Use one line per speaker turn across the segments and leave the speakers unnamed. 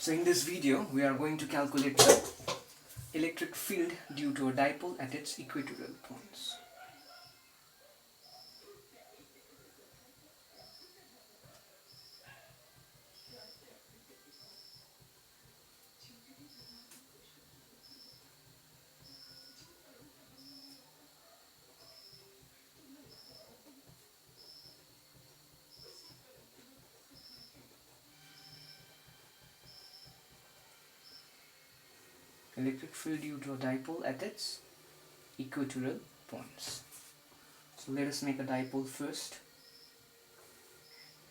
So in this video we are going to calculate the electric field due to a dipole at its equatorial points. Electric field due to a dipole at its equatorial points. So let us make a dipole first.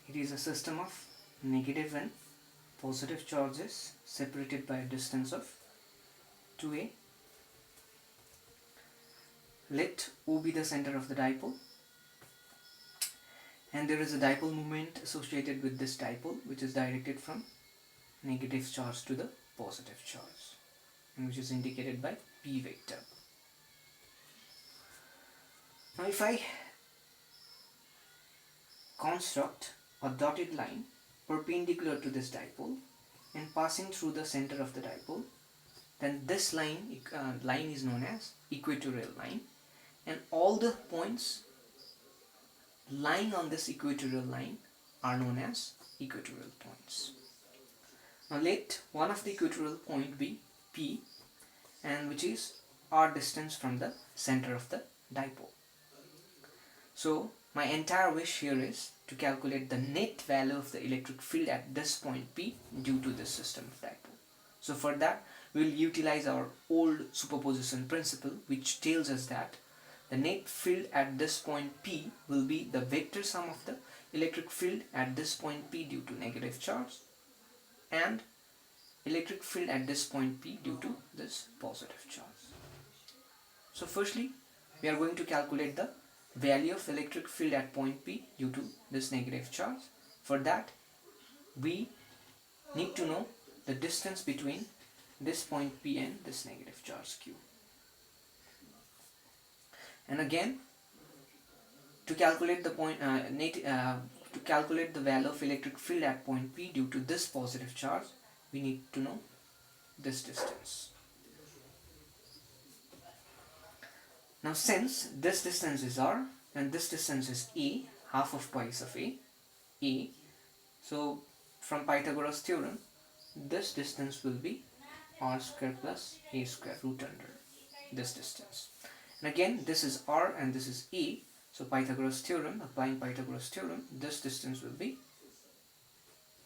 It is a system of negative and positive charges separated by a distance of 2a. Let O be the center of the dipole, and there is a dipole moment associated with this dipole which is directed from negative charge to the positive charge, and which is indicated by P vector. Now if I construct a dotted line perpendicular to this dipole and passing through the center of the dipole, then this line is known as equatorial line, and all the points lying on this equatorial line are known as equatorial points. Now let one of the equatorial point be P, and which is r distance from the center of the dipole. So my entire wish here is to calculate the net value of the electric field at this point P due to this system of dipole. So for that we will utilize our old superposition principle, which tells us that the net field at this point P will be the vector sum of the electric field at this point P due to negative charge and electric field at this point P due to this positive charge. So firstly we are going to calculate the value of electric field at point P due to this negative charge. For that we need to know the distance between this point P and this negative charge Q. And again, to calculate the to calculate the value of electric field at point P due to this positive charge, we need to know this distance. Now since this distance is r and this distance is a, half of twice of a, so from Pythagoras theorem this distance will be r square plus a square root under this distance. And again this is r and this is a, so Pythagoras theorem, applying Pythagoras theorem, this distance will be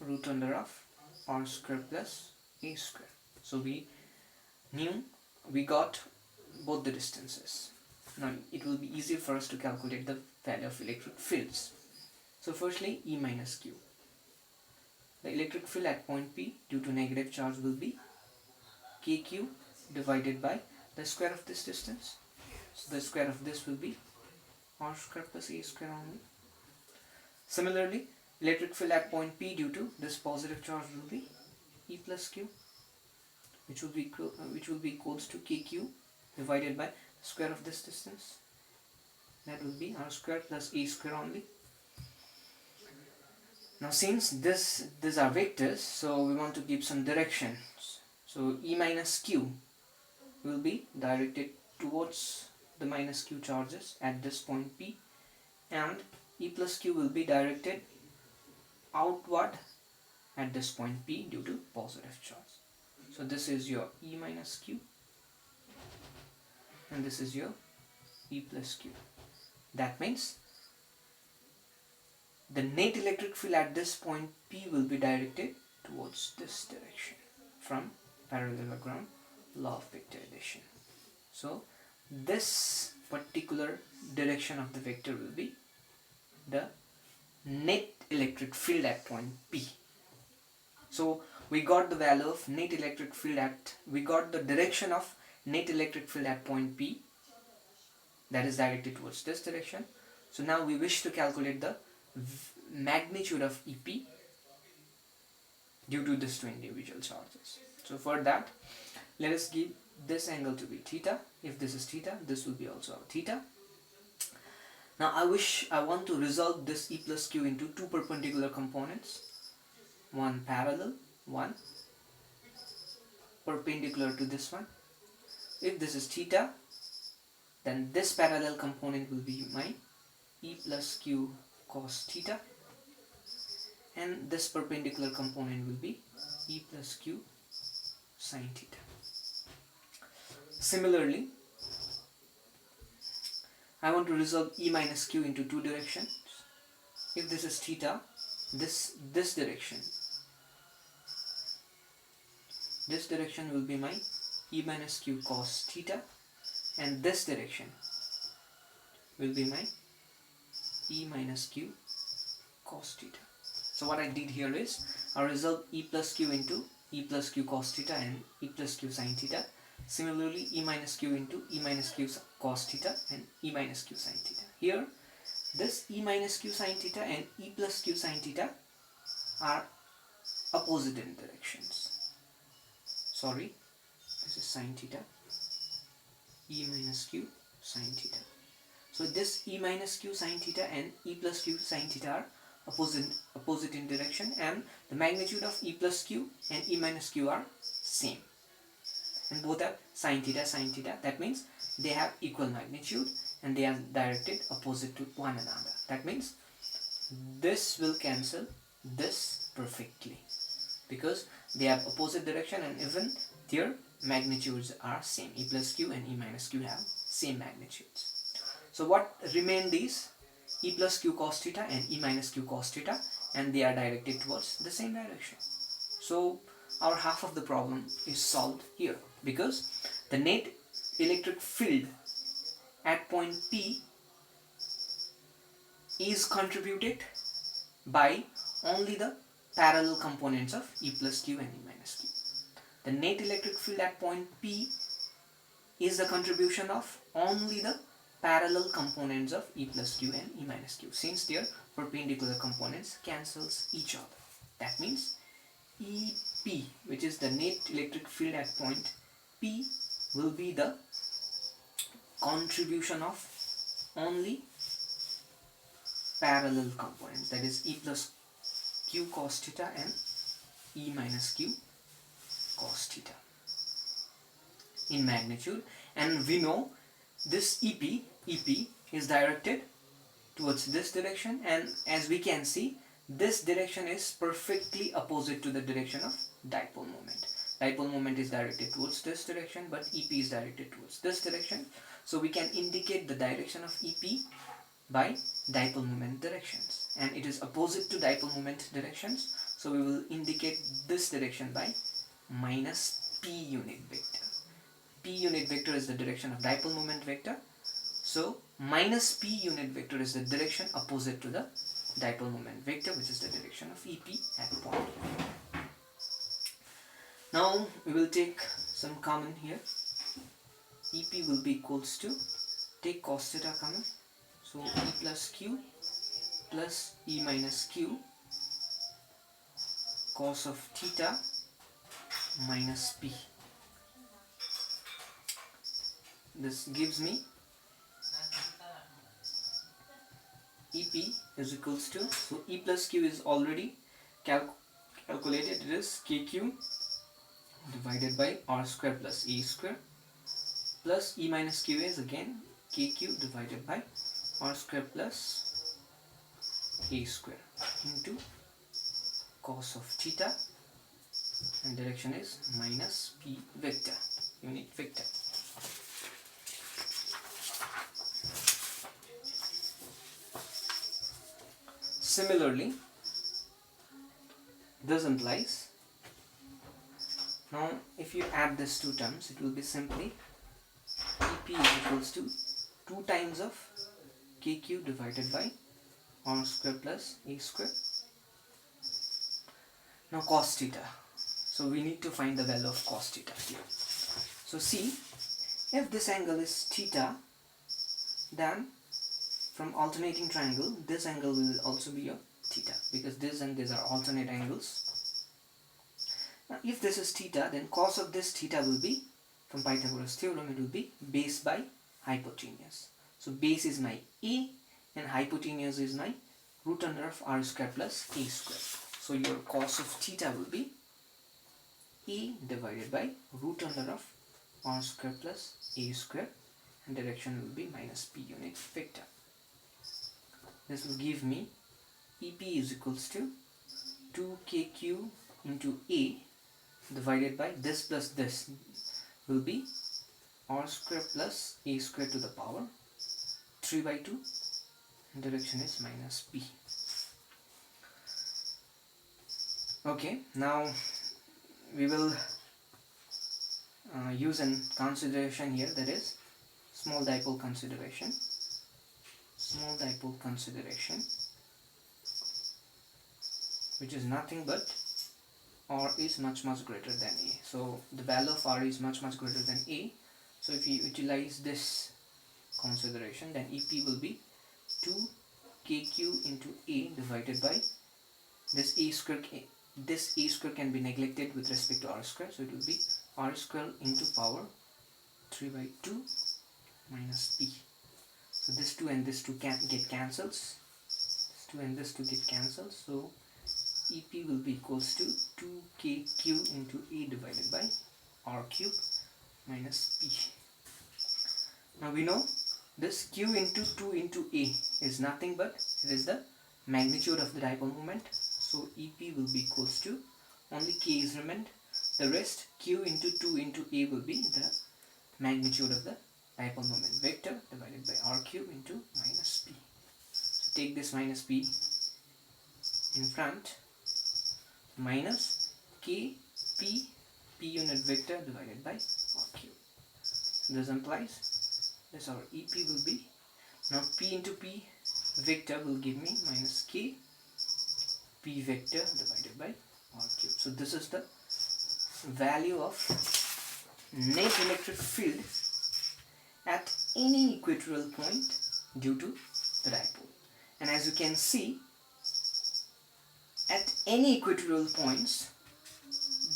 root under of r square plus a square. So we got both the distances. Now it will be easier for us to calculate the value of electric fields. So firstly E minus Q. The electric field at point P due to negative charge will be KQ divided by the square of this distance. So the square of this will be r square plus a square only. Similarly, electric field at point P due to this positive charge will be E plus Q, which will be equals to KQ divided by square of this distance. That will be r square plus a square only. Now since these are vectors, so we want to give some directions. So E minus Q will be directed towards the minus Q charges at this point P, and E plus Q will be directed outward at this point P due to positive charge. So this is your E minus Q and this is your E plus Q. That means the net electric field at this point P will be directed towards this direction from parallelogram law of vector addition. So this particular direction of the vector will be the net electric field at point P. So we got the value of net electric field we got the direction of net electric field at point P, that is directed towards this direction. So now we wish to calculate the magnitude of EP due to these two individual charges. So for that, let us give this angle to be theta. If this is theta, this will be also theta. Now I want to resolve this E plus Q into two perpendicular components, one parallel, one perpendicular to this one. If this is theta, then this parallel component will be my E plus Q cos theta, and this perpendicular component will be E plus Q sin theta. Similarly, I want to resolve E minus Q into two directions. If this is theta, this direction will be my E minus Q cos theta, and this direction will be my E minus Q cos theta. So what I did here is I resolved E plus Q into E plus Q cos theta and E plus Q sin theta. Similarly, E minus Q into E minus Q cos theta and E minus Q sin theta. Here, this E minus Q sin theta and E plus Q sin theta are opposite in directions. Sorry, this is sin theta, E minus Q sin theta. So this E minus Q sin theta and E plus Q sin theta are opposite in direction, and the magnitude of E plus Q and E minus Q are same, and both are sin theta. That means they have equal magnitude and they are directed opposite to one another. That means this will cancel this perfectly because they have opposite direction and even their magnitudes are same. E plus Q and E minus Q have same magnitudes. So what remain these? E plus Q cos theta and E minus Q cos theta, and they are directed towards the same direction. So our half of the problem is solved here because the net electric field at point P is contributed by only the parallel components of E plus Q and E minus Q. The net electric field at point P is the contribution of only the parallel components of E plus Q and E minus Q, since their perpendicular components cancels each other. That means EP, which is the net electric field at point P, will be the contribution of only parallel components, that is E plus Q cos theta and E minus Q cos theta in magnitude. And we know this EP is directed towards this direction, and as we can see, this direction is perfectly opposite to the direction of dipole moment. Dipole moment is directed towards this direction, but EP is directed towards this direction. So we can indicate the direction of EP by dipole moment directions, and it is opposite to dipole moment directions. So we will indicate this direction by minus P unit vector. P unit vector is the direction of dipole moment vector. So minus P unit vector is the direction opposite to the dipole moment vector, which is the direction of EP at point. Now we will take some common here. EP will be equals to, take cos theta common, so E plus Q plus E minus Q cos of theta minus P. This gives me EP is equals to, so E plus Q is already calculated, it is KQ divided by R square plus A square, plus E minus Q is again KQ divided by R square plus A square into cos of theta, and direction is minus P vector, unit vector. Similarly, this implies, now if you add these two terms, it will be simply EP is equals to 2 times of KQ divided by R square plus A square. Now cos theta, so we need to find the value of cos theta here. So see, if this angle is theta, then from alternating triangle, this angle will also be a theta, because this and these are alternate angles. Now if this is theta, then cos of this theta will be, from Pythagoras theorem, it will be base by hypotenuse. So base is my A and hypotenuse is my root under of R square plus A square. So your cos of theta will be A divided by root under of r square plus a square, and direction will be minus p unit vector. This will give me EP is equals to 2kq into A divided by this plus this will be r square plus a square to the power 3 by 2, and direction is minus p. Okay, now we will use a consideration here, that is small dipole consideration. Small dipole consideration, which is nothing but r is much greater than a. So the value of r is much greater than a. So if you utilize this consideration, then EP will be 2kq into a divided by this a square. This a square can be neglected with respect to r square, so it will be r square into power 3 by 2 minus p. So this 2 and this 2 can get cancels. This 2 and this 2 get cancelled. So EP will be equals to 2kq into a divided by r cube minus p. Now we know this q into 2 into a is nothing but it is the magnitude of the dipole moment. So EP will be equals to, only k is remained, the rest q into 2 into a will be the magnitude of the dipole moment vector divided by r cube into minus p. So take this minus p in front, minus k p unit vector divided by r cube. So this implies this our EP will be, now p into p vector will give me minus k p vector divided by r cube. So this is the value of net electric field at any equatorial point due to the dipole. And as you can see, at any equatorial points,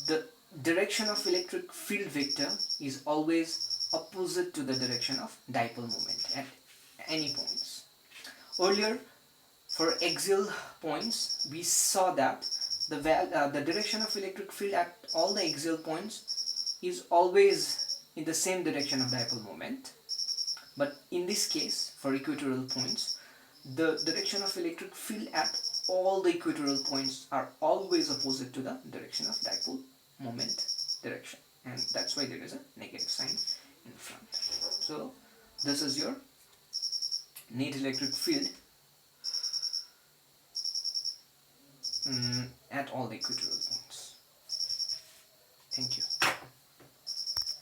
the direction of electric field vector is always opposite to the direction of dipole moment at any points. Earlier, for axial points, we saw that the direction of electric field at all the axial points is always in the same direction of dipole moment. But in this case, for equatorial points, the direction of electric field at all the equatorial points are always opposite to the direction of dipole moment direction, and that's why there is a negative sign in front. So this is your net electric field at all the equatorial points.